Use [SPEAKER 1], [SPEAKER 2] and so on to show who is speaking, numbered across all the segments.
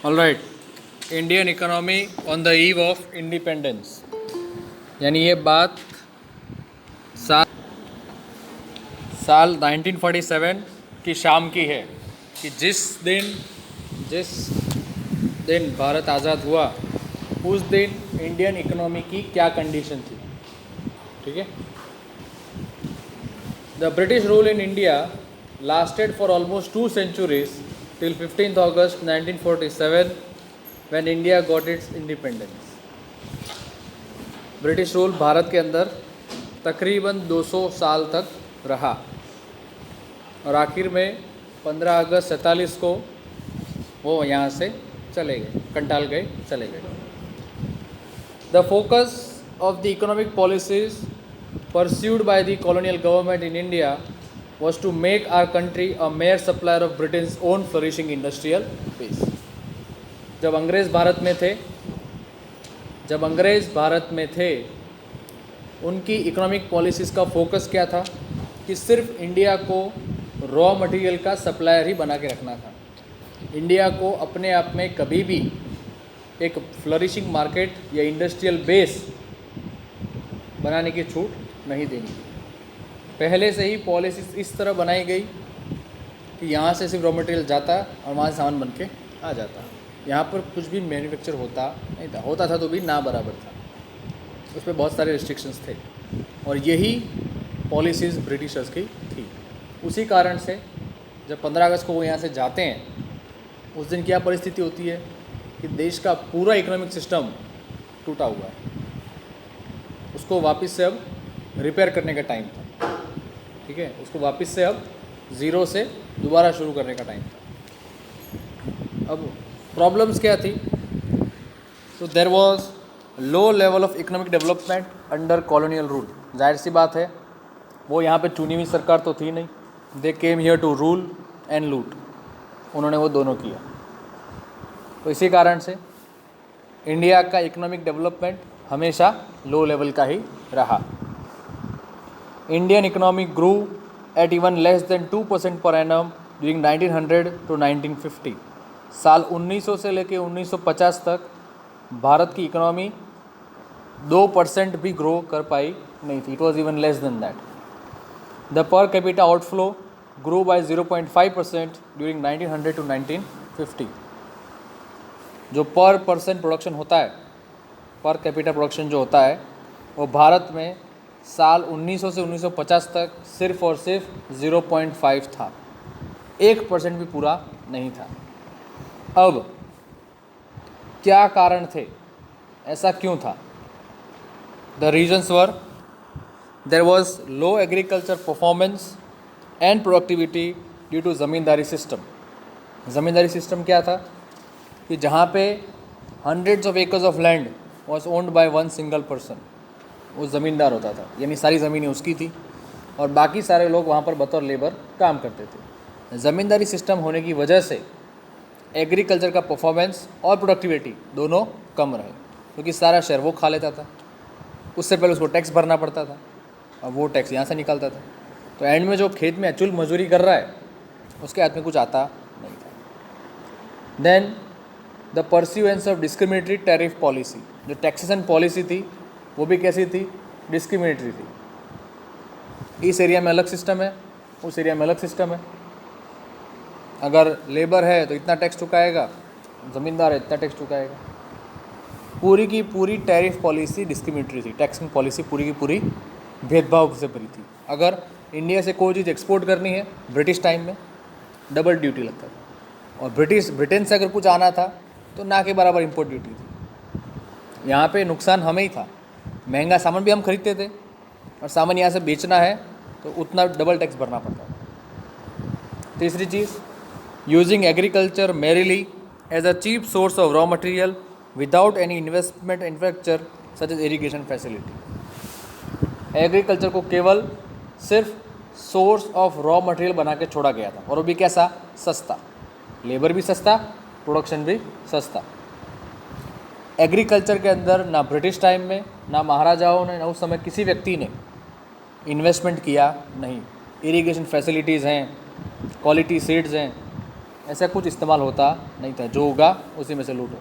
[SPEAKER 1] All right, Indian economy on the eve of independence, यानी ये बात साल 1947 की शाम की है कि जिस दिन भारत आज़ाद हुआ उस दिन इंडियन इकोनॉमी की क्या कंडीशन थी। ठीक है, the British rule in India lasted for almost 2 centuries till 15th August 1947 when India got its independence. British rule Bharat के अंदर तकरीबन 200 साल तक रहा और आखिर में 15 अगस्त 47 को वो यहाँ से चले गए, कंटाल गए, चले गए। The focus of the economic policies pursued by the colonial government in India was to make our country a mere supplier of Britain's own flourishing industrial base. जब अंग्रेज़ भारत में थे उनकी इकोनॉमिक पॉलिसीज़ का फोकस क्या था कि सिर्फ इंडिया को रॉ मटेरियल का सप्लायर ही बना के रखना था। इंडिया को अपने आप में कभी भी एक फ्लरिशिंग मार्केट या इंडस्ट्रियल बेस बनाने की छूट नहीं देनी। पहले से ही पॉलिसी इस तरह बनाई गई कि यहाँ से सिर्फ रॉ मटेरियल जाता और वहाँ से सामान बन के आ जाता। यहाँ पर कुछ भी मैन्युफैक्चर होता नहीं था, होता था तो भी ना बराबर था, उस पर बहुत सारे रिस्ट्रिक्शंस थे और यही पॉलिसीज़ ब्रिटिशर्स की थी। उसी कारण से जब 15 अगस्त को वो यहाँ से जाते हैं उस दिन क्या परिस्थिति होती है कि देश का पूरा इकोनॉमिक सिस्टम टूटा हुआ है, उसको वापस से अब रिपेयर करने का टाइम था। ठीक है, उसको वापस से अब ज़ीरो से दोबारा शुरू करने का टाइम था। अब प्रॉब्लम्स क्या थी? तो there was low level of economic development under colonial rule. जाहिर सी बात है, वो यहाँ पे चुनी हुई सरकार तो थी नहीं, they came here to rule and loot, उन्होंने वो दोनों किया। तो इसी कारण से इंडिया का इकोनॉमिक डेवलपमेंट हमेशा लो लेवल का ही रहा। Indian economy grew at even less than 2% per annum during 1900 to 1950। साल 1900 से लेकर 1950 तक भारत की इकोनॉमी 2% भी ग्रो कर पाई नहीं थी। It was even less than that. The per capita outflow grow by 0.5% during 1900 to 1950। जो पर पर्सन प्रोडक्शन होता है, पर कैपिटा प्रोडक्शन जो होता है, वो भारत में साल 1900 से 1950 तक सिर्फ और सिर्फ 0.5 था, 1% भी पूरा नहीं था। अब क्या कारण थे, ऐसा क्यों था? The reasons were there was low agriculture performance and productivity due to zamindari system. Zamindari system क्या था कि जहाँ पे hundreds of acres of land was owned by one single person, वो ज़मींदार होता था, यानी सारी ज़मीनें उसकी थी और बाकी सारे लोग वहाँ पर बतौर लेबर काम करते थे। ज़मींदारी सिस्टम होने की वजह से एग्रीकल्चर का परफॉर्मेंस और प्रोडक्टिविटी दोनों कम रहे, क्योंकि सारा शहर वो खा लेता था। उससे पहले उसको टैक्स भरना पड़ता था और वो टैक्स यहाँ से निकालता था, तो एंड में जो खेत में एक्चुअल मजदूरी कर रहा है उसके हाथ में कुछ आता नहीं था। Then the pursuance of discriminatory tariff policy. जो टैक्सेशन पॉलिसी थी वो भी कैसी थी? डिस्क्रिमिनेटरी थी। इस एरिया में अलग सिस्टम है, उस एरिया में अलग सिस्टम है। अगर लेबर है तो इतना टैक्स चुकाएगा, ज़मींदार है इतना टैक्स चुकाएगा। पूरी की पूरी टैरिफ पॉलिसी डिस्क्रिमिनेटरी थी। टैक्सिंग पॉलिसी पूरी की पूरी भेदभाव से भरी थी। अगर इंडिया से कोई चीज़ एक्सपोर्ट करनी है, ब्रिटिश टाइम में डबल ड्यूटी लगता था और ब्रिटेन से अगर कुछ आना था तो ना के बराबर इम्पोर्ट ड्यूटी थी। यहाँ पे नुकसान हमें ही था, महंगा सामान भी हम खरीदते थे और सामान यहाँ से बेचना है तो उतना डबल टैक्स भरना पड़ता था। तीसरी चीज़, using agriculture merely as a cheap source of raw material without any investment infrastructure such as irrigation facility. Agriculture को केवल सिर्फ सोर्स ऑफ रॉ मटेरियल बना के छोड़ा गया था और वो भी कैसा? सस्ता, लेबर भी सस्ता, प्रोडक्शन भी सस्ता। एग्रीकल्चर के अंदर ना ब्रिटिश टाइम में, ना महाराजाओं ने, ना उस समय किसी व्यक्ति ने इन्वेस्टमेंट किया नहीं। इरिगेशन फैसिलिटीज़ हैं, क्वालिटी सीड्स हैं, ऐसा कुछ इस्तेमाल होता नहीं था, जो होगा उसी में से लूटो।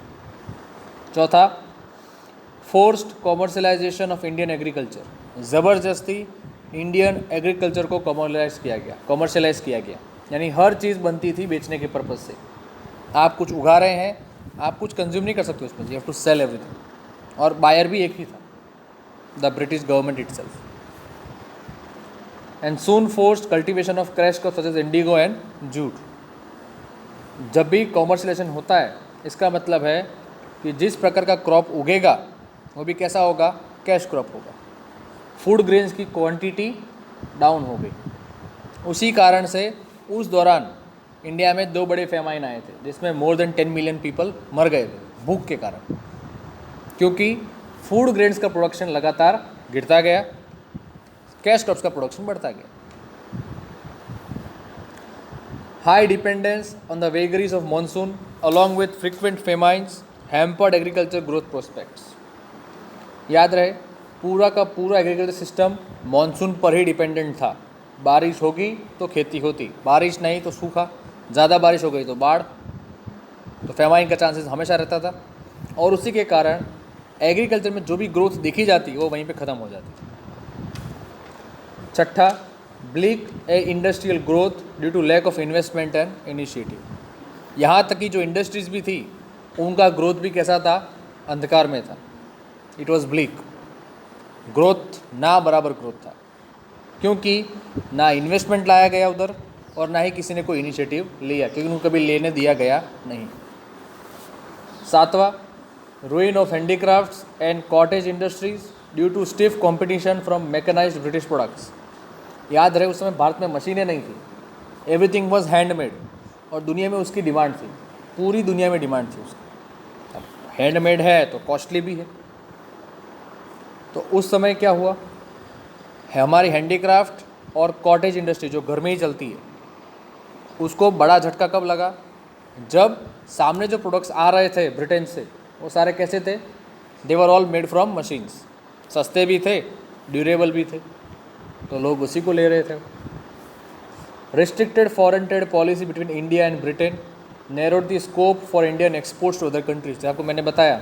[SPEAKER 1] चौथा, forced commercialisation of Indian agriculture, ज़बरदस्ती इंडियन एग्रीकल्चर को कॉमर्शलाइज किया गया, यानी हर चीज़ बनती थी बेचने के पर्पज़ से। आप कुछ उगा रहे हैं, आप कुछ कंज्यूम नहीं कर सकते उसमें, you have to sell everything, और बायर भी एक ही था, the British government itself. And soon forced cultivation of crash crop such as indigo and jute. जब भी कॉमर्शलाइजेशन होता है, इसका मतलब है कि जिस प्रकार का क्रॉप उगेगा वो भी कैसा होगा, कैश क्रॉप होगा। फूड ग्रेन्स की क्वांटिटी डाउन हो गई। उसी कारण से उस दौरान इंडिया में 2 बड़े फेमाइन आए थे, जिसमें मोर देन 10 मिलियन पीपल मर गए थे भूख के कारण, क्योंकि फूड ग्रेन्स का प्रोडक्शन लगातार गिरता गया, कैश क्रॉप्स का प्रोडक्शन बढ़ता गया। High dependence on the vagaries of monsoon along with frequent famines hampered agriculture growth prospects. याद रहे, पूरा का पूरा एग्रीकल्चर सिस्टम मॉनसून पर ही डिपेंडेंट था। बारिश होगी तो खेती होती, बारिश नहीं तो सूखा, ज़्यादा बारिश हो गई तो बाढ़, तो फेमाइन का चांसेस हमेशा रहता था, और उसी के कारण एग्रीकल्चर में जो भी ग्रोथ देखी जाती वो वहीं पे ख़त्म हो जाती थी। छठा, bleak industrial growth due to lack of investment and initiative. यहाँ तक कि जो इंडस्ट्रीज़ भी थी उनका ग्रोथ भी कैसा था, अंधकार में था। इट वॉज ब्लीक, ग्रोथ ना बराबर ग्रोथ था, क्योंकि ना इन्वेस्टमेंट लाया गया उधर और ना ही किसी ने कोई इनिशिएटिव लिया, क्योंकि उनको कभी लेने दिया गया नहीं। सातवां, ruin of handicrafts and cottage industries due to stiff competition from mechanized British products। याद रहे, उस समय भारत में मशीनें नहीं थी, एवरीथिंग वाज हैंडमेड, और दुनिया में उसकी डिमांड थी, पूरी दुनिया में डिमांड थी उसकी। अब हैंडमेड है तो कॉस्टली भी है, तो उस समय क्या हुआ है, हमारी हैंडीक्राफ्ट और कॉटेज इंडस्ट्री जो घर में ही चलती है, उसको बड़ा झटका कब लगा, जब सामने जो प्रोडक्ट्स आ रहे थे ब्रिटेन से वो सारे कैसे थे, they were all made from machines, सस्ते भी थे, ड्यूरेबल भी थे, तो लोग उसी को ले रहे थे। Restricted foreign trade policy between India and Britain narrowed the scope for Indian exports to other countries. आपको मैंने बताया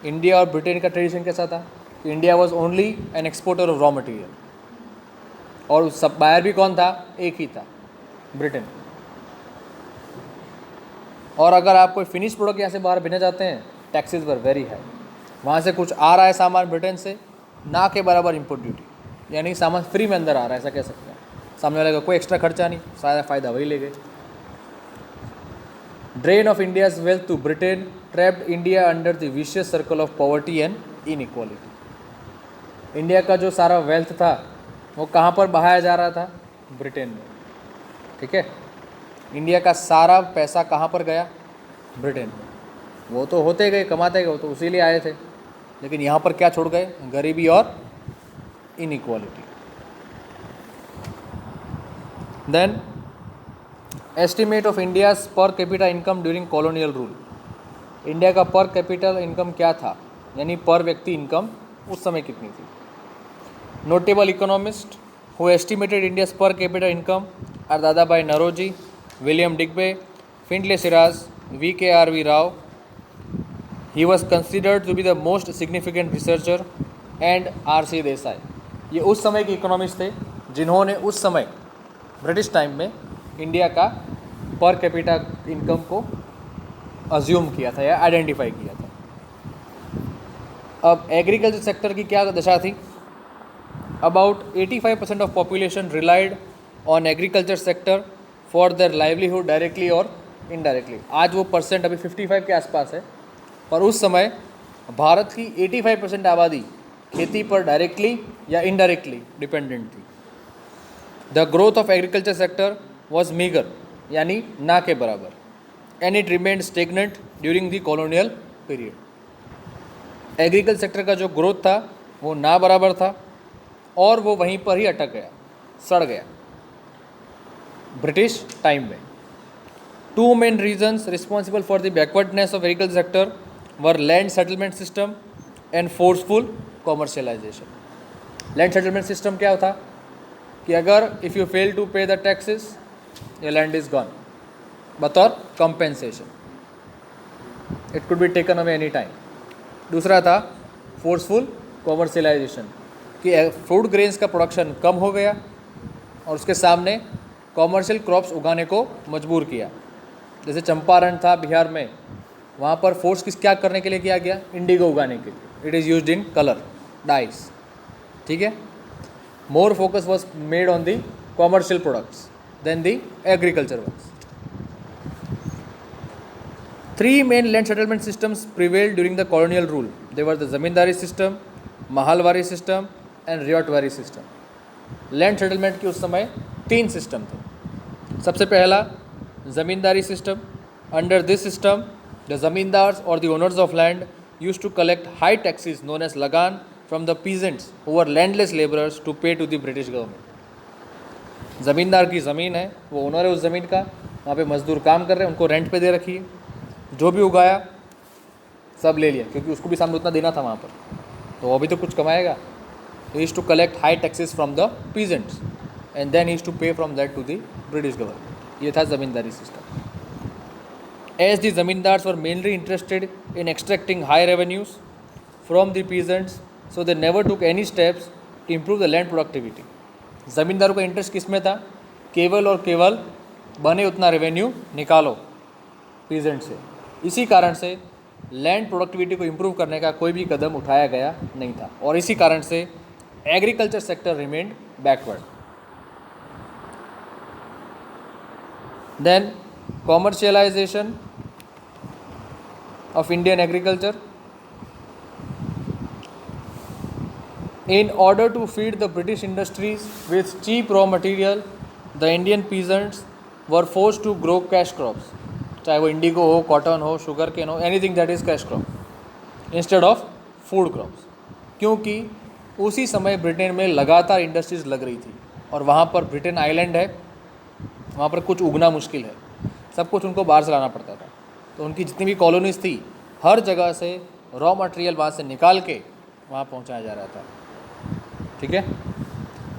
[SPEAKER 1] इंडिया और ब्रिटेन का ट्रेडिशन कैसा था, India was only an exporter of raw material, और सब बायर भी कौन था, एक ही था, ब्रिटेन। और अगर आप कोई फिनिश प्रोडक्ट यहाँ से बाहर भेजना चाहते हैं, टैक्सेस वर वेरी हाई। वहाँ से कुछ आ रहा है सामान ब्रिटेन से, ना के बराबर इंपोर्ट ड्यूटी, यानी सामान फ्री में अंदर आ रहा है, ऐसा कह सकते हैं। सामने वाले का कोई एक्स्ट्रा खर्चा नहीं, सारा फ़ायदा वही ले गए। Drain of India's wealth to Britain trapped India under the vicious circle of poverty and inequality. India का जो सारा वेल्थ था वो कहाँ पर बहाया जा रहा था, ब्रिटेन में। ठीक है, इंडिया का सारा पैसा कहाँ पर गया, ब्रिटेन में। वो तो होते गए, कमाते गए, वो तो उसी लिए आए थे, लेकिन यहाँ पर क्या छोड़ गए, गरीबी और inequality. Then estimate of India's per capita income during colonial rule. India का पर कैपिटल इनकम क्या था, यानी पर व्यक्ति इनकम उस समय कितनी थी। Notable economist who estimated India's per capita income are Dadabhai Naoroji, William Digby, Findlay Shirras, VKRV Rao. He was considered to be the most significant researcher and RC Desai. ये उस समय के इकोनॉमिस्ट थे जिन्होंने उस समय ब्रिटिश टाइम में इंडिया का पर कैपिटा इनकम को अज्यूम किया था या आइडेंटिफाई किया था। अब एग्रीकल्चर सेक्टर की क्या दशा थी, about 85% of population relied on agriculture sector for their livelihood directly और इनडायरेक्टली। आज वो परसेंट अभी 55 के आसपास है, पर उस समय भारत की 85% आबादी खेती पर डायरेक्टली या इनडायरेक्टली डिपेंडेंट थी। The growth of agriculture sector was meagre, यानी ना के बराबर, and it remained stagnant during the colonial period. Agriculture sector का जो ग्रोथ था वो ना बराबर था और वो वहीं पर ही अटक गया, सड़ गया ब्रिटिश टाइम में। Two main reasons responsible for the backwardness of agriculture sector were land settlement system and forceful commercialisation. Land settlement system क्या होता कि अगर if you fail to pay the taxes, your land is gone, बतौर compensation, it could be taken away any time. दूसरा था forceful commercialisation, कि food grains का production कम हो गया और उसके सामने कॉमर्शियल क्रॉप्स उगाने को मजबूर किया। जैसे चंपारण था बिहार में, वहाँ पर फोर्स क्या करने के लिए किया गया? इंडिगो उगाने के लिए। It is used in colour dyes, ठीक है। More focus was made on the commercial products then the agriculture works. Three main land settlement systems prevailed during the colonial rule. They were the zamindari system, mahalwari system and riotwari system. Land settlement की उस समय 3 system थे। सबसे पहला zamindari system. Under this system the zamindars और the owners of land used to collect high taxes known as lagaan from the peasants who were landless labourers to pay to the British government. Zamindar की ज़मीन है, वो ओनर है उस ज़मीन का, वहाँ पे मजदूर काम कर रहे हैं, उनको रेंट पे दे रखी है, जो भी उगाया सब ले लिया, क्योंकि उसको भी सामने उतना देना था वहाँ पर, तो वो भी तो कुछ कमाएगा। he used to collect high taxes from the peasants and then he used to pay from that to the British government। ये था zamindari system. As the zamindars were mainly interested in extracting high revenues from the peasants, so they never took any steps to improve the land productivity। ज़मींदारों का interest किस में था? केवल और केवल बने उतना रेवेन्यू निकालो पीजेंट से। इसी कारण से लैंड प्रोडक्टिविटी को इम्प्रूव करने का कोई भी कदम उठाया गया नहीं था, और इसी कारण से agriculture sector remained backward. Then commercialisation of Indian agriculture. In order to feed the British industries with cheap raw material, the Indian peasants were forced to grow cash crops, चाहे वो इंडिगो हो, कॉटन हो, sugar cane हो, anything that is cash crop, instead of food crops. क्योंकि उसी समय Britain में लगातार इंडस्ट्रीज़ लग रही थी, और वहाँ पर ब्रिटेन आइलैंड है, वहाँ पर कुछ उगना मुश्किल है, सब कुछ उनको बाहर से लाना पड़ता था। तो उनकी जितनी भी कॉलोनीज थी, हर जगह से रॉ मटेरियल वहाँ से निकाल के वहाँ पहुँचाया जा रहा था, ठीक है।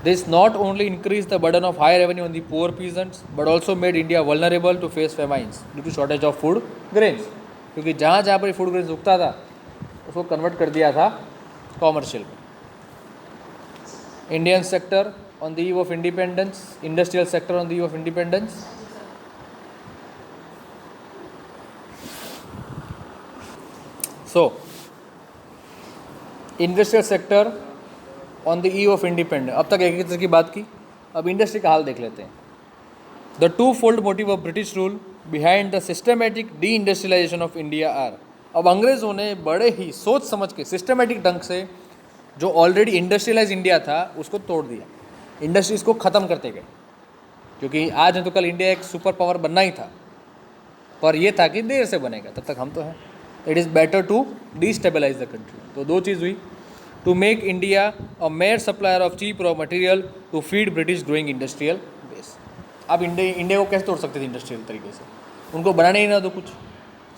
[SPEAKER 1] This not only increase the burden of high revenue on the poor peasants but also made India vulnerable to face famines due to shortage of food grains, क्योंकि जहाँ जहाँ पर फूड ग्रेन्स उगता था उसको कन्वर्ट कर दिया था कॉमर्शियल में। Indian sector on the eve of independence, industrial sector on the eve of independence. So industrial sector on the eve of independence. अब तक एक एक की बात की, अब इंडस्ट्री का हाल देख लेते हैं। The two fold motive of British rule behind the systematic deindustrialisation of India are. अब अंग्रेज़ों ने बड़े ही सोच समझ के सिस्टमेटिक ढंग से जो ऑलरेडी इंडस्ट्रियलाइज इंडिया था उसको तोड़ दिया, इंडस्ट्रीज़ को ख़त्म करते गए, क्योंकि आज नहीं तो कल इंडिया एक सुपर पावर बनना ही था, पर यह था कि देर से बनेगा, तब तक हम तो हैं। It is better to destabilise the country. तो दो चीज़ हुई, to make India a major supplier of cheap raw material to feed British growing industrial base. अब इंडिया को कैसे तोड़ सकते थे इंडस्ट्रियल तरीके से? उनको बनाने ही ना दो कुछ,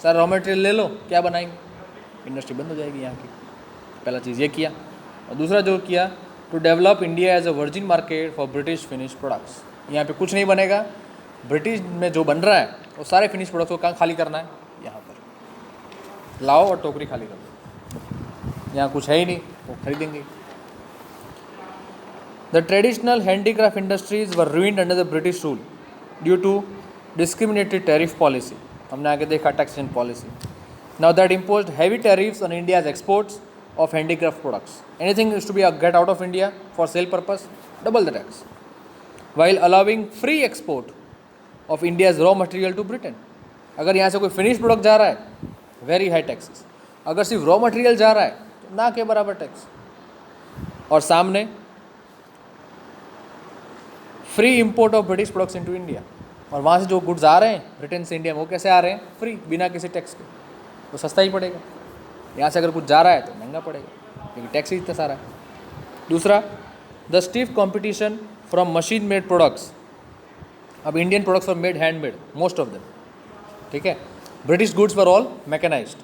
[SPEAKER 1] सारा रॉ मटेरियल ले लो, क्या बनाएंगे? इंडस्ट्री बंद हो जाएगी यहाँ की। पहला चीज़ ये किया, और दूसरा जो किया, to develop India as a virgin market for British finish products. यहाँ पे कुछ नहीं बनेगा, ब्रिटिश में जो बन रहा है वो सारे फिनिश प्रोडक्ट्स को कहाँ खाली करना है? यहाँ पर लाओ और टोकरी खाली कर दो, यहाँ कुछ है ही नहीं, वो खरीदेंगे। The traditional handicraft industries were ruined under the British rule due to discriminatory tariff policy. हमने आगे देखा taxation policy. Now that imposed heavy tariffs on India's exports of handicraft products. Anything is to be get out of India for sale purpose, double the tax, while allowing free export of India's raw material to Britain. अगर यहाँ से कोई finish product जा रहा है, very high taxes. अगर सिर्फ raw material जा रहा है तो ना के बराबर टैक्स, और सामने free import of British products into India. और वहाँ से जो गुड्स आ रहे हैं ब्रिटेन से इंडिया में, वो कैसे आ रहे हैं? फ्री, बिना किसी टैक्स के, तो सस्ता ही पड़ेगा। यहाँ से अगर कुछ जा रहा है तो महंगा पड़ेगा, क्योंकि टैक्स ही इतना सारा है। दूसरा, the stiff competition from machine made products. अब Indian products were made hand made, most of them, ठीक है। British goods were all mechanised,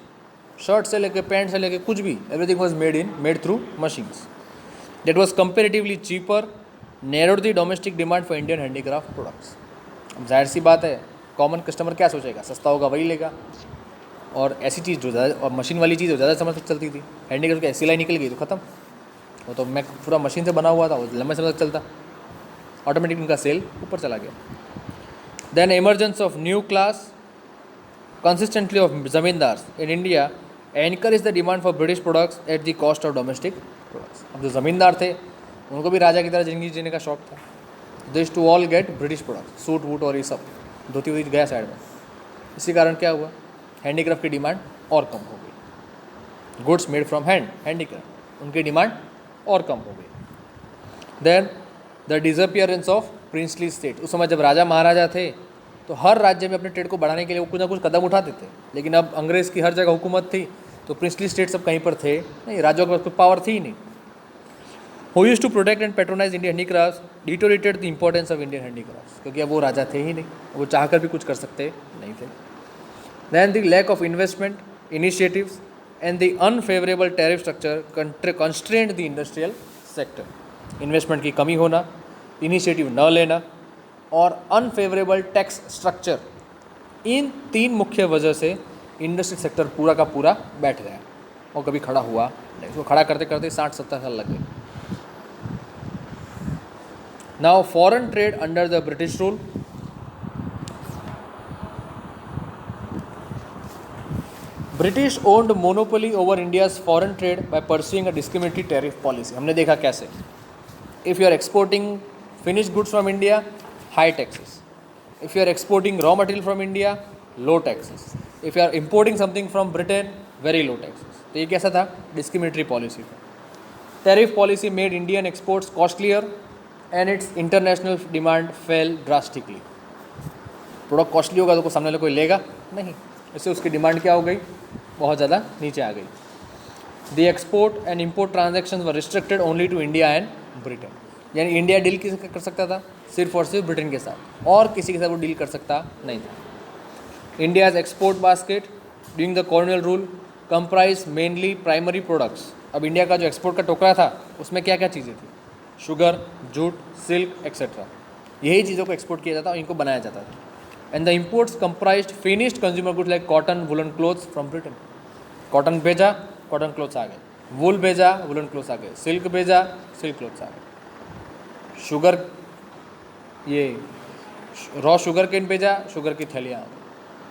[SPEAKER 1] shirt से लेके पैंट से लेके कुछ भी, everything was made through machines. That was comparatively cheaper, narrowed the domestic demand for Indian handicraft products. अब जाहिर सी बात है, कॉमन कस्टमर क्या सोचेगा, सस्ता होगा वही लेगा। और ऐसी चीज़ जो ज़्यादा, और मशीन वाली चीज़ जो ज़्यादा समय तक चलती थी, हैंडीक्राफ्ट की सिलाई निकल गई तो ख़त्म, वो तो मैं पूरा मशीन से बना हुआ था, वो लंबे समय तक चलता, ऑटोमेटिक उनका सेल ऊपर चला गया। Then emergence of new class consistently of zamindars in India encourage the demand for British products at the cost of domestic products। अब जो ज़मींदार थे उनको भी राजा की तरह ज़िंदगी जीने का शौक था, they too all get British products, suit वूट और ये सब, धोती वोती गया साइड में। इसी कारण क्या हुआ, हैंडीक्राफ्ट की डिमांड और कम हो गई, गुड्स मेड फ्रॉम हैंडीक्राफ्ट उनकी डिमांड और कम हो गई। Then the disappearance of princely state, उस समय जब राजा महाराजा थे तो हर राज्य में अपने ट्रेड को बढ़ाने के लिए वो कुछ ना कुछ कदम उठाते थे, लेकिन अब अंग्रेज़ की हर जगह हुकूमत थी तो प्रिंसली स्टेट सब कहीं पर थे नहीं, राज्यों के पास कोई पावर थी ही नहीं। Who used to protect and patronise Indian handicraft deteriorated the importance of Indian handicraft, क्योंकि अब वो राजा थे ही नहीं, वो चाहकर भी कुछ कर सकते नहीं थे। Then the lack of investment initiatives and the unfavourable tariff structure constraint the industrial sector, investment की कमी होना, इनिशिएटिव न लेना और अनफेवरेबल टैक्स स्ट्रक्चर, इन तीन मुख्य वजह से इंडस्ट्रियल सेक्टर पूरा का पूरा बैठ गया और कभी खड़ा हुआ नहीं। उसको खड़ा करते करते 60-70 साल लग गए। Now foreign trade under the British rule, British owned monopoly over India's foreign trade by pursuing a discriminatory tariff policy. हमने देखा कैसे, if you are exporting finished goods from India, high taxes. If you are exporting raw material from India, low taxes. If you are importing something from Britain, very low taxes. तो ये कैसा था, discriminatory policy था। Tariff policy made Indian exports costlier and it's international demand fail drastically. Product costly होगा तो सामने वाला कोई लेगा नहीं, इससे उसकी डिमांड क्या हो गई, बहुत ज़्यादा नीचे आ गई। The export and import transaction were restricted only to India and Britain, यानी इंडिया डील किससे कर सकता था, सिर्फ और सिर्फ ब्रिटेन के साथ, और किसी के साथ वो डील कर सकता नहीं था। India's export basket during the colonial rule comprise mainly primary products. अब इंडिया का जो एक्सपोर्ट का टोकरा था उसमें क्या क्या चीज़ें थी, शुगर, जूट, सिल्क एक्सेट्रा, यही चीज़ों को एक्सपोर्ट किया जाता और इनको बनाया जाता था। And the imports comprised finished consumer goods like cotton, woollen clothes from Britain. Cotton भेजा, कॉटन क्लोथ्स आ गए, वूल भेजा, वुलन क्लोथ्स आ गए, सिल्क भेजा, सिल्क क्लोथ्स आ गए, शुगर, ये रॉ शुगर केन भेजा, शुगर की थैलियाँ,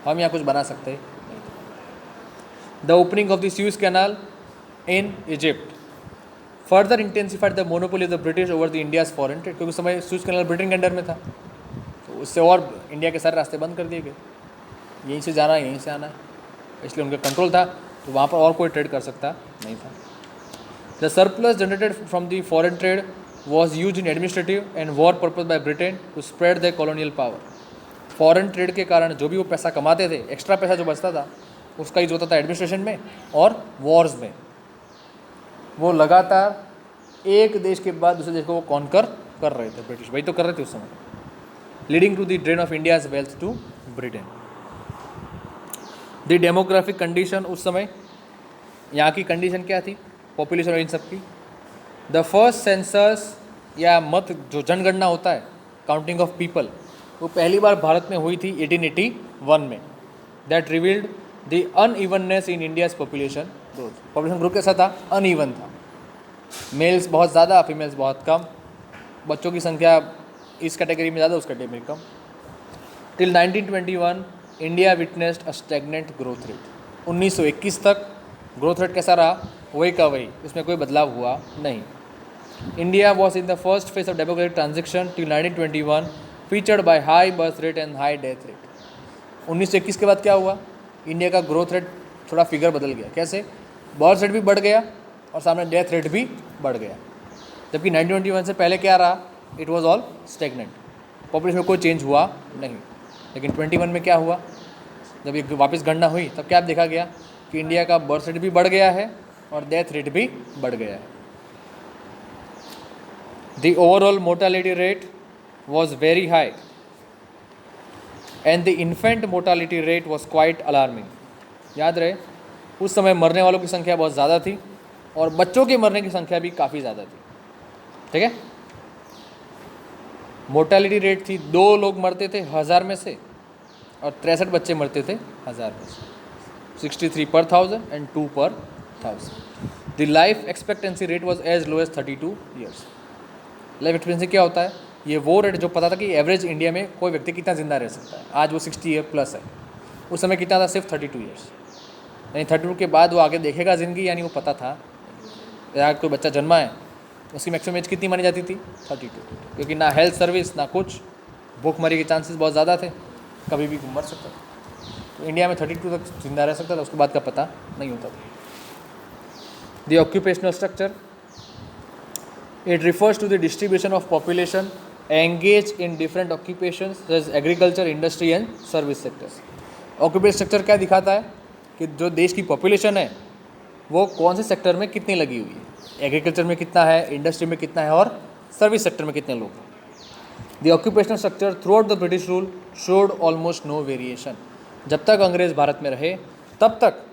[SPEAKER 1] हम यहाँ कुछ बना सकते नहीं। The opening of the sues canal in Egypt further intensified the monopoly of the British over the India's foreign trade, क्योंकि उस समय स्यूज कैनाल ब्रिटेन के अंडर में था, तो उससे और इंडिया के सारे रास्ते बंद कर दिए गए, यहीं से जाना है यहीं से आना है, इसलिए उनका कंट्रोल था, तो वहाँ पर और कोई ट्रेड कर सकता नहीं था। The surplus generated from the foreign trade was used in administrative and war purpose by Britain to spread their colonial power। Foreign trade के कारण जो भी वो पैसा कमाते थे, एक्स्ट्रा पैसा जो बचता था उसका यूज होता था एडमिनिस्ट्रेशन में और वॉर्स में। वो लगातार एक देश के बाद दूसरे देश को वो कॉन्कर कर रहे थे, ब्रिटिश वही तो कर रहे थे उस समय, leading to the drain of India's wealth to Britain. The demographic condition, उस समय यहाँ की कंडीशन क्या थी, पॉपुलेशन और इन सब की। द फर्स्ट सेंसस या मत जो जनगणना होता है, काउंटिंग ऑफ पीपल, वो पहली बार भारत में हुई थी 1881 में। That revealed the unevenness in India's population growth. Population growth कैसा था, अनइवन था, मेल्स बहुत ज़्यादा, फीमेल्स बहुत कम, बच्चों की संख्या इस कैटेगरी में ज़्यादा, उस कैटेगरी में कम। Till 1921 India witnessed a stagnant growth rate. 1921 तक ग्रोथ रेट कैसा रहा, वही का वही, उसमें कोई बदलाव हुआ नहीं। India was in the first phase of democratic transition till 1921 featured by high birth rate and high death rate. 1921 के बाद क्या हुआ, इंडिया का ग्रोथ रेट थोड़ा फिगर बदल गया, कैसे, बर्थ रेट भी बढ़ गया और सामने डेथ रेट भी बढ़ गया, जबकि 1921 से पहले क्या रहा, it was all stagnant, population में कोई चेंज हुआ नहीं। लेकिन 21 में क्या हुआ, जब ये वापस गणना हुई तब क्या देखा गया कि इंडिया का बर्थ रेट भी बढ़ गया है और डेथ रेट भी बढ़ गया है। The overall mortality rate was very high and the infant mortality rate was quite alarming. याद रहे, उस समय मरने वालों की संख्या बहुत ज़्यादा थी और बच्चों के मरने की संख्या भी काफ़ी ज़्यादा थी, ठीक है। मोर्टालिटी रेट थी 2 लोग मरते थे 1000 में से, और 63 बच्चे मरते थे 1000 में से, 63 पर 1000 एंड 2 पर 1000. The life expectancy rate was as low as 32 years. Life expectancy क्या होता है? ये वो रेट जो पता था कि एवरेज इंडिया में कोई व्यक्ति कितना ज़िंदा रह सकता है. आज वो 60 ईयर प्लस है. उस समय कितना था? सिर्फ 32 ईयर्स. यानी 32 के बाद वो आगे देखेगा ज़िंदगी, यानी वो पता था. या कोई बच्चा जन्मा है, उसकी मैक्सिमम एज कितनी मानी जाती थी? 32. क्योंकि ना हेल्थ सर्विस ना कुछ, भूखमरी के चांसेस बहुत ज़्यादा थे, कभी भी मर सकता था. तो इंडिया में 32 तक जिंदा रह सकता था, उसके बाद का पता नहीं होता था. The occupational structure, it refers to the distribution of population engaged in different occupations such as agriculture, industry and service sectors. Occupational structure क्या दिखाता है कि जो देश की पॉपुलेशन है वो कौन से सेक्टर में कितनी लगी हुई है. एग्रीकल्चर में कितना है, इंडस्ट्री में कितना है और सर्विस सेक्टर में कितने लोग हैं. The occupational structure throughout the British rule showed almost no variation. जब तक अंग्रेज भारत में रहे तब तक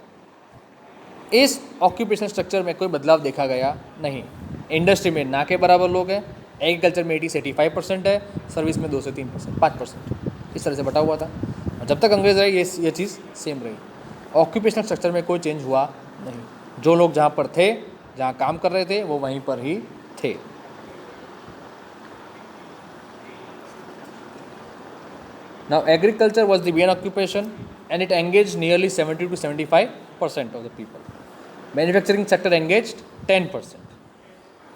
[SPEAKER 1] इस ऑक्यूपेशनल स्ट्रक्चर में कोई बदलाव देखा गया नहीं. इंडस्ट्री में ना के बराबर लोग हैं, एग्रीकल्चर में 80 से 85% है, सर्विस में 2 से 3%, 5%, इस तरह से बटा हुआ था. और जब तक अंग्रेज रहे ये चीज़ सेम रही. ऑक्यूपेशनल स्ट्रक्चर में कोई चेंज हुआ नहीं. जो लोग जहाँ पर थे, जहाँ काम कर रहे थे, वो वहीं पर ही थे. Now agriculture was the main occupation and it engaged nearly 70 to 75% of the people. Manufacturing sector engaged 10%.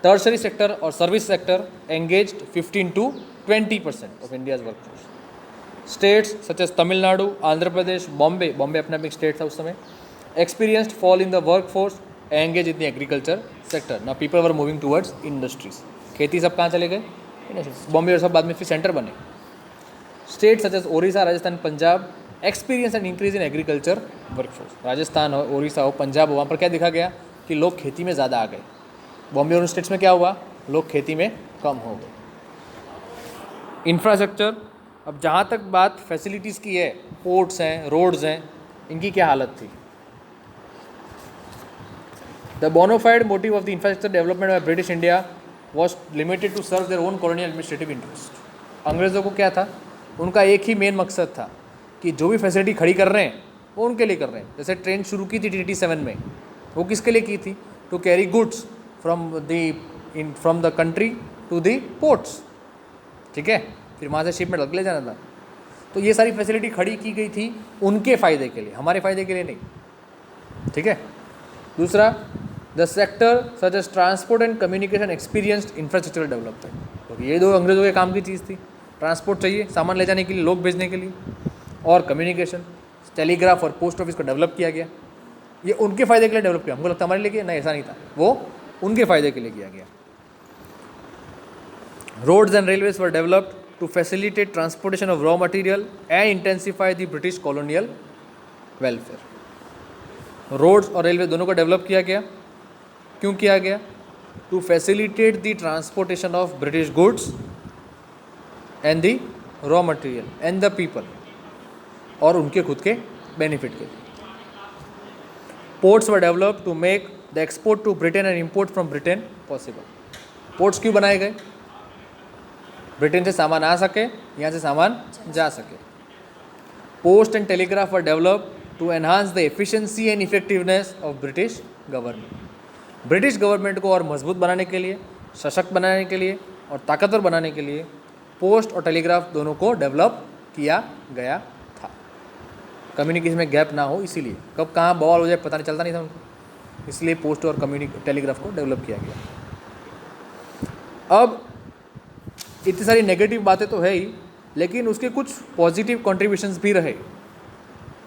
[SPEAKER 1] Tertiary sector और service sector engaged 15 to 20% of India's workforce. States such as Tamil Nadu, Andhra Pradesh, Bombay अपना भी state था उस समय, experienced fall in the workforce engaged in the agriculture sector. Now people were moving towards industries. खेती सब कहाँ चले गए? बॉम्बे और सब बाद में फिर सेंटर बने. States such as Orissa, Rajasthan, Punjab experienced an increase in agriculture workforce. Rajasthan हो, ओडिशा हो, पंजाब हो, वहाँ पर क्या देखा गया कि लोग खेती में ज़्यादा आ गए. बॉम्बे और स्टेट्स में क्या हुआ? लोग खेती में कम हो गए. इंफ्रास्ट्रक्चर, अब जहाँ तक बात फैसिलिटीज़ की है, पोर्ट्स हैं, रोड्स हैं, इनकी क्या हालत थी? The bona fide motive of the infrastructure development by British India was limited to serve their own colonial administrative interest. अंग्रेज़ों को क्या था? उनका एक ही मेन मकसद था कि जो भी फैसिलिटी खड़ी कर रहे हैं वो उनके लिए कर रहे हैं. जैसे ट्रेन शुरू की थी TT7 में, वो किसके लिए की थी? To carry goods from the country to the ports. ठीक है, फिर वहाँ से शिप में ले जाना था. तो ये सारी फैसिलिटी खड़ी की गई थी उनके फ़ायदे के लिए, हमारे फ़ायदे के लिए नहीं. ठीक है. दूसरा, the sector such as transport and communication experienced infrastructural development. तो ये दो अंग्रेज़ों के काम की चीज़ थी. ट्रांसपोर्ट चाहिए, सामान ले जाने के लिए, लोग भेजने के लिए, और कम्युनिकेशन, टेलीग्राफ और पोस्ट ऑफिस को डेवलप किया गया. ये उनके फ़ायदे के लिए डेवलप किया. हमको लगता है हमारे लिए किया, नहीं, ऐसा नहीं था, वो उनके फ़ायदे के लिए किया गया. Roads and railways were developed to facilitate transportation of raw material and intensify the British colonial welfare. Roads और रेलवे दोनों को डेवलप किया गया. क्यों किया गया? To facilitate the transportation of British goods and the raw material and the people, और उनके खुद के बेनिफिट के लिए. Ports were develop to make the export to Britain and import from Britain possible. Ports क्यों बनाए गए? ब्रिटेन से सामान आ सके, यहाँ से सामान जा सके. Post and telegraph were develop to enhance the efficiency and effectiveness of British government. British government को और मजबूत बनाने के लिए, सशक्त बनाने के लिए और ताकतवर बनाने के लिए पोस्ट और टेलीग्राफ दोनों को डेवलप किया गया था. कम्युनिकेशन में गैप ना हो, इसीलिए कब कहाँ बवाल हो जाए पता नहीं चलता नहीं था उनको, इसलिए पोस्ट और टेलीग्राफ को डेवलप किया गया. अब इतनी सारी नेगेटिव बातें तो है ही, लेकिन उसके कुछ पॉजिटिव कॉन्ट्रीब्यूशंस भी रहे.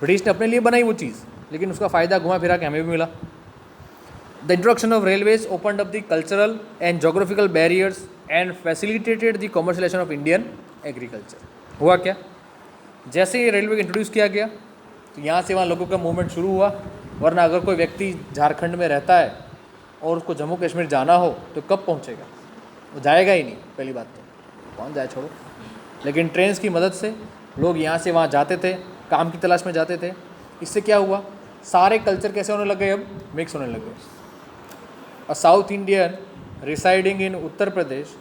[SPEAKER 1] ब्रिटिश ने अपने लिए बनाई वो चीज़, लेकिन उसका फ़ायदा घुमा फिरा के हमें भी मिला. The introduction of railways opened up the cultural and geographical barriers and facilitated the commercialisation of Indian agriculture. हुआ क्या? जैसे ही रेलवे इंट्रोड्यूस किया गया तो यहाँ से वहाँ लोगों का मूवमेंट शुरू हुआ. वरना अगर कोई व्यक्ति झारखंड में रहता है और उसको जम्मू कश्मीर जाना हो तो कब पहुँचेगा? वो जाएगा ही नहीं, पहली बात तो, कौन जाए, छोड़ो. लेकिन ट्रेन की मदद से लोग यहाँ से वहाँ जाते थे, काम की तलाश में जाते थे. इससे क्या हुआ? सारे कल्चर कैसे होने लग गए? अब मिक्स होने लग गए. A South Indian residing in Uttar Pradesh,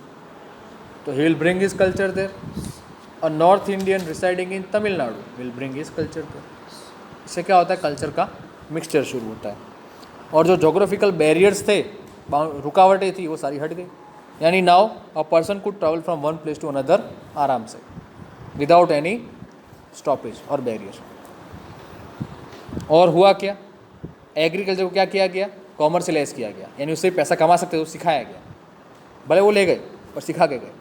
[SPEAKER 1] तो he will bring his culture there. A north Indian residing in Tamil Nadu will bring his culture too. इससे क्या होता है, कल्चर का मिक्सचर शुरू होता है, और जो जोग्राफिकल बैरियर्स थे, रुकावटें थी, वो सारी हट गई। यानी now a person could travel from one place to another आराम से, विदाउट एनी स्टॉपेज और बैरियर। और हुआ क्या, एग्रीकल्चर को क्या किया गया, कॉमर्शलाइज किया गया, यानी उससे पैसा कमा सकते थे, सिखाया गया। भले वो ले गए पर सिखा के गए।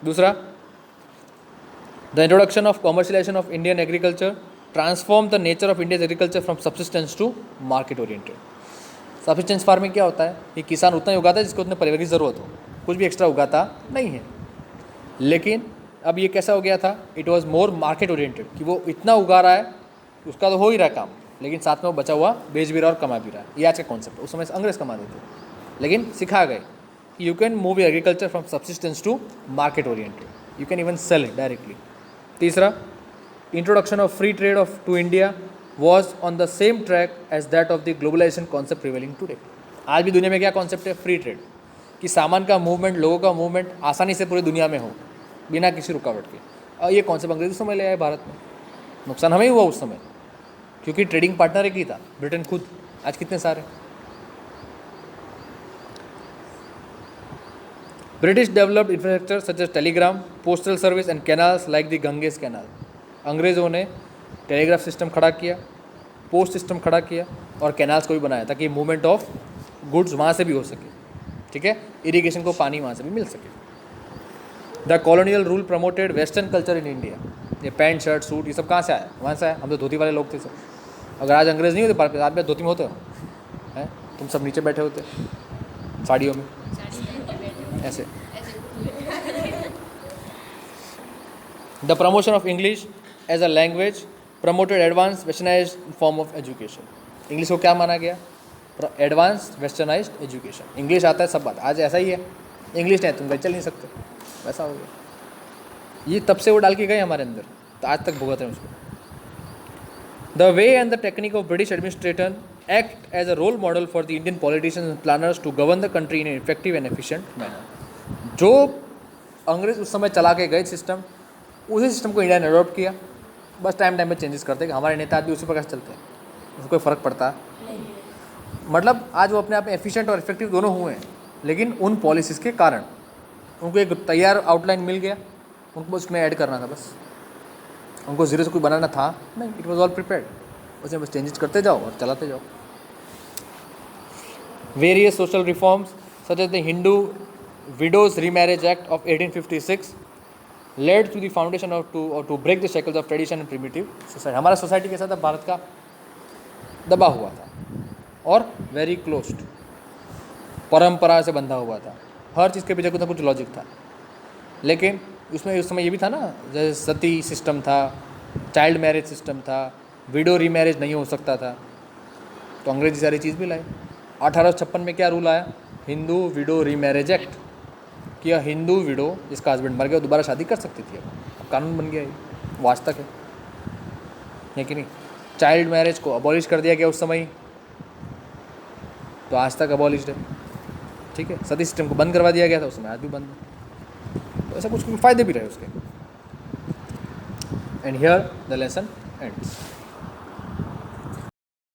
[SPEAKER 1] दूसरा, the introduction of commercialisation of Indian agriculture transform the nature of Indian agriculture from subsistence to market oriented. Subsistence farming क्या होता है कि किसान उतना ही उगाता है जिसको उतने परिवार की ज़रूरत हो, कुछ भी एक्स्ट्रा उगाता नहीं है। लेकिन अब ये कैसा हो गया था, it was more market oriented, कि वो इतना उगा रहा है उसका तो हो ही रहा है काम, लेकिन साथ में वो बचा हुआ बेच भी रहा और कमा भी रहा है। ये आज का कॉन्सेप्ट, उस समय अंग्रेज कमा देते, लेकिन सिखा गए कि you can move agriculture from subsistence to market oriented, you can even sell it directly. तीसरा, introduction of free trade of to India was on the same track as that of the globalisation concept prevailing today. आज भी दुनिया में क्या concept है, free trade, कि सामान का मूवमेंट, लोगों का मूवमेंट आसानी से पूरी दुनिया में हो बिना किसी रुकावट के। और ये कॉन्सेप्ट अंग्रेज उस समय ले आए भारत में, नुकसान हमें ही हुआ उस समय, क्योंकि ट्रेडिंग पार्टनर एक ही था, ब्रिटेन खुद। आज कितने सारे। British developed infrastructure such as telegram, postal service and canals like the Ganges canal. अंग्रेज़ों ने टेलीग्राफ सिस्टम खड़ा किया, पोस्ट सिस्टम खड़ा किया और कैनाल्स को भी बनाया ताकि मूवमेंट ऑफ गुड्स वहाँ से भी हो सके, ठीक है, इरिगेशन को पानी वहाँ से भी मिल सके। The colonial rule promoted western culture in India. ये पैंट शर्ट सूट ये सब कहाँ से आया, वहाँ से आया। हम तो धोती वाले लोग थे सब। अगर आज अंग्रेज़ नहीं होते, आप धोती में होते हो हैं, तुम सब नीचे बैठे होते साड़ियों में ऐसे। The promotion of English as a language promoted advance westernised form of education. English को क्या माना गया, एडवांस वेस्टर्नाइज्ड एजुकेशन। इंग्लिश आता है सब बात, आज ऐसा ही है, इंग्लिश नहीं तुम चल नहीं सकते, वैसा हो गया। ये तब से वो डाल के गए हमारे अंदर, तो आज तक भुगत हैं उसको। The way and the technique of British administrator act as a role model for the Indian politicians and planners to govern the country in an effective and efficient manner. जो अंग्रेज उस समय चला के गए सिस्टम, उसी सिस्टम को India ने अडॉप्ट किया। बस टाइम टाइम में चेंजेस करते हैं कि हमारे नेता भी उसी प्रकार से चलते हैं, उसको कोई फ़र्क पड़ता है। मतलब आज वो अपने आप में एफिशिएंट और इफेक्टिव दोनों हुए हैं, लेकिन उन पॉलिसीज़ के कारण उनको एक तैयार आउटलाइन मिल गया, उनको उसमें ऐड करना था बस। उनको जीरो से कोई बनाना था नहीं, इट वॉज ऑल प्रिपेयर्ड, उसमें बस चेंजेस करते जाओ और चलाते जाओ। Various social reforms such as the Hindu widows remarriage act of 1856 led to the foundation of to break the shackles of tradition and primitive society. हमारा सोसाइटी कैसा था, भारत का दबा हुआ था और वेरी क्लोज्ड, परंपरा से बंधा हुआ था, हर चीज़ के पीछे कुछ ना कुछ लॉजिक था। लेकिन उसमें उस समय ये भी था ना, जैसे सती सिस्टम था, चाइल्ड मैरिज सिस्टम था, विडो रीमैरिज नहीं हो सकता था, तो अंग्रेजी सारी चीज़ भी लाए। 1856 में क्या रूल आया, हिंदू विडो रीमैरिज एक्ट, कि हिंदू विडो जिसका हस्बैंड मर गया दोबारा शादी कर सकती थी। अब कानून बन गया, ये वो आज तक है कि नहीं। चाइल्ड मैरिज को अबॉलिश कर दिया गया उस समय, तो आज तक अबॉलिश्ड है, ठीक है। सती सिस्टम को बंद करवा दिया गया था उस समय, आज भी बंद है। तो ऐसा कुछ फ़ायदे भी रहे उसके। And here the lesson ends.